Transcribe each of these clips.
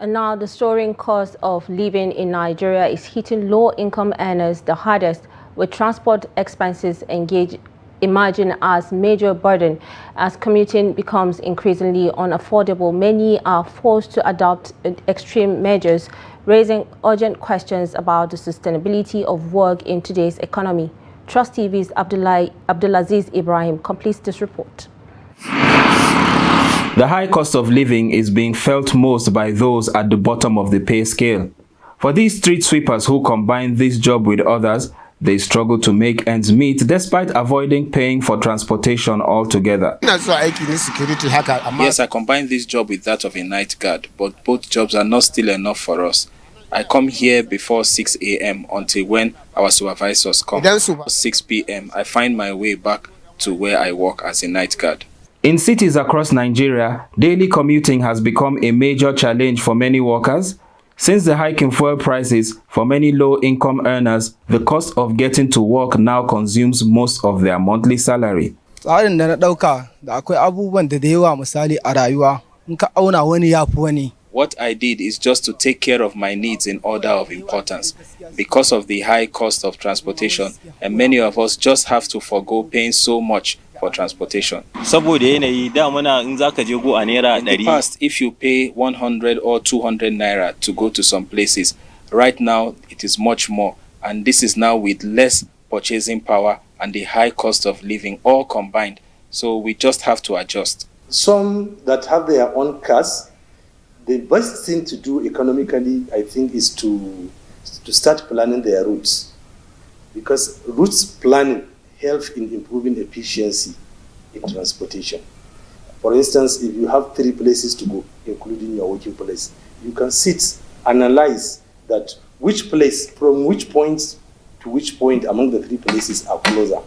And now the soaring cost of living in Nigeria is hitting low-income earners the hardest, with transport expenses emerging as major burden. As commuting becomes increasingly unaffordable, many are forced to adopt extreme measures, raising urgent questions about the sustainability of work in today's economy. Trust TV's Abdulazeez Ibrahim completes this report. The high cost of living is being felt most by those at the bottom of the pay scale. For these street sweepers who combine this job with others, they struggle to make ends meet despite avoiding paying for transportation altogether. Yes, I combine this job with that of a night guard, but both jobs are not still enough for us. I come here before 6 a.m. until when our supervisors come. At 6 p.m. I find my way back to where I work as a night guard. In cities across Nigeria, daily commuting has become a major challenge for many workers. Since the hike in fuel prices, for many low-income earners, the cost of getting to work now consumes most of their monthly salary. What I did is just to take care of my needs in order of importance. Because of the high cost of transportation, and many of us just have to forego paying so much for transportation. In the past, if you pay 100 or 200 naira to go to some places, right now it is much more, and this is now with less purchasing power and the high cost of living all combined, so we just have to adjust. Some that have their own cars, the best thing to do economically, I think, is to start planning their routes, because routes planning help in improving efficiency in transportation. For instance, if you have 3 places to go, including your working place, you can analyze that which place, from which point to which point among the 3 places are closer.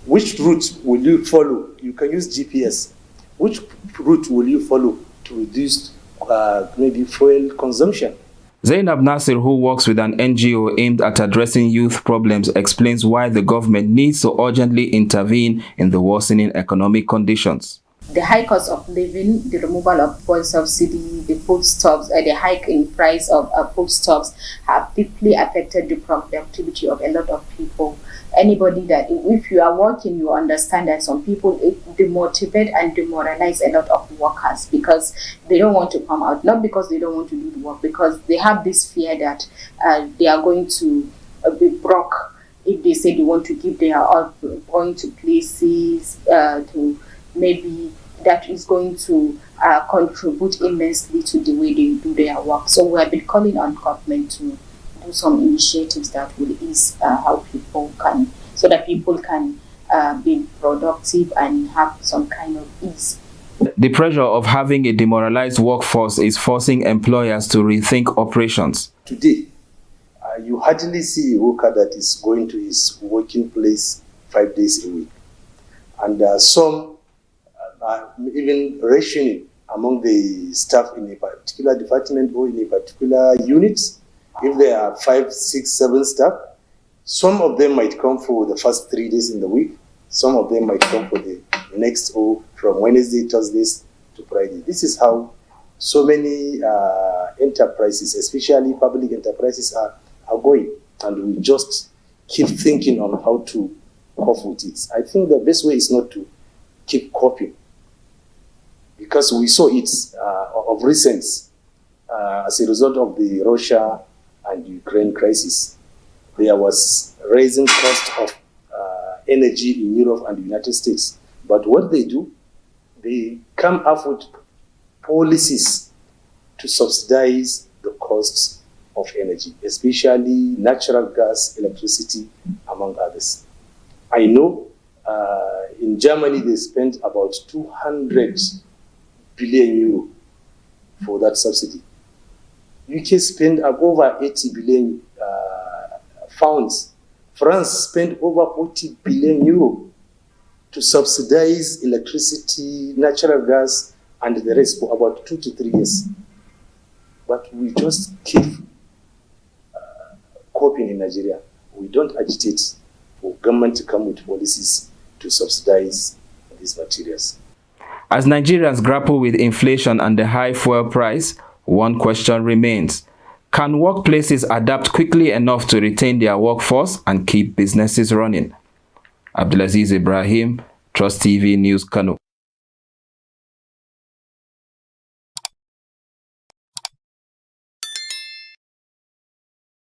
Which route will you follow? You can use GPS. Which route will you follow to reduce maybe fuel consumption? Zainab Nasir, who works with an NGO aimed at addressing youth problems, explains why the government needs to urgently intervene in the worsening economic conditions. The high cost of living, the removal of fuel subsidy, the foodstuffs, the hike in price of foodstuffs have deeply affected the productivity of a lot of people. Anybody that, if you are working, you understand that some people demotivate and demoralize a lot of workers because they don't want to come out, not because they don't want to do the work, because they have this fear that they are going to be broke if they say they want to give their all, going to places to maybe that is going to contribute immensely to the way they do their work. So we have been calling on government to do some initiatives that will ease how people can, so that people can be productive and have some kind of ease. The pressure of having a demoralized workforce is forcing employers to rethink operations. Today, you hardly see a worker that is going to his working place 5 days a week. And some even rationing among the staff in a particular department or in a particular unit. If there are 5, 6, 7 staff, some of them might come for the first 3 days in the week. Some of them might come for the next, or from Wednesday, Thursdays to Friday. This is how so many enterprises, especially public enterprises, are going. And we just keep thinking on how to cope with it. I think the best way is not to keep coping, because we saw it of recent as a result of the Russia and Ukraine crisis. There was rising cost of energy in Europe and the United States. But what they do, they come up with policies to subsidize the costs of energy, especially natural gas, electricity, among others. I know in Germany they spent about 200 billion euro for that subsidy. UK spent over 80 billion pounds. France spent over 40 billion euro to subsidize electricity, natural gas, and the rest for about 2 to 3 years. But we just keep coping in Nigeria. We don't agitate for government to come with policies to subsidize these materials. As Nigerians grapple with inflation and the high fuel price, one question remains. Can workplaces adapt quickly enough to retain their workforce and keep businesses running? Abdulazeez Ibrahim, Trust TV News, Kano.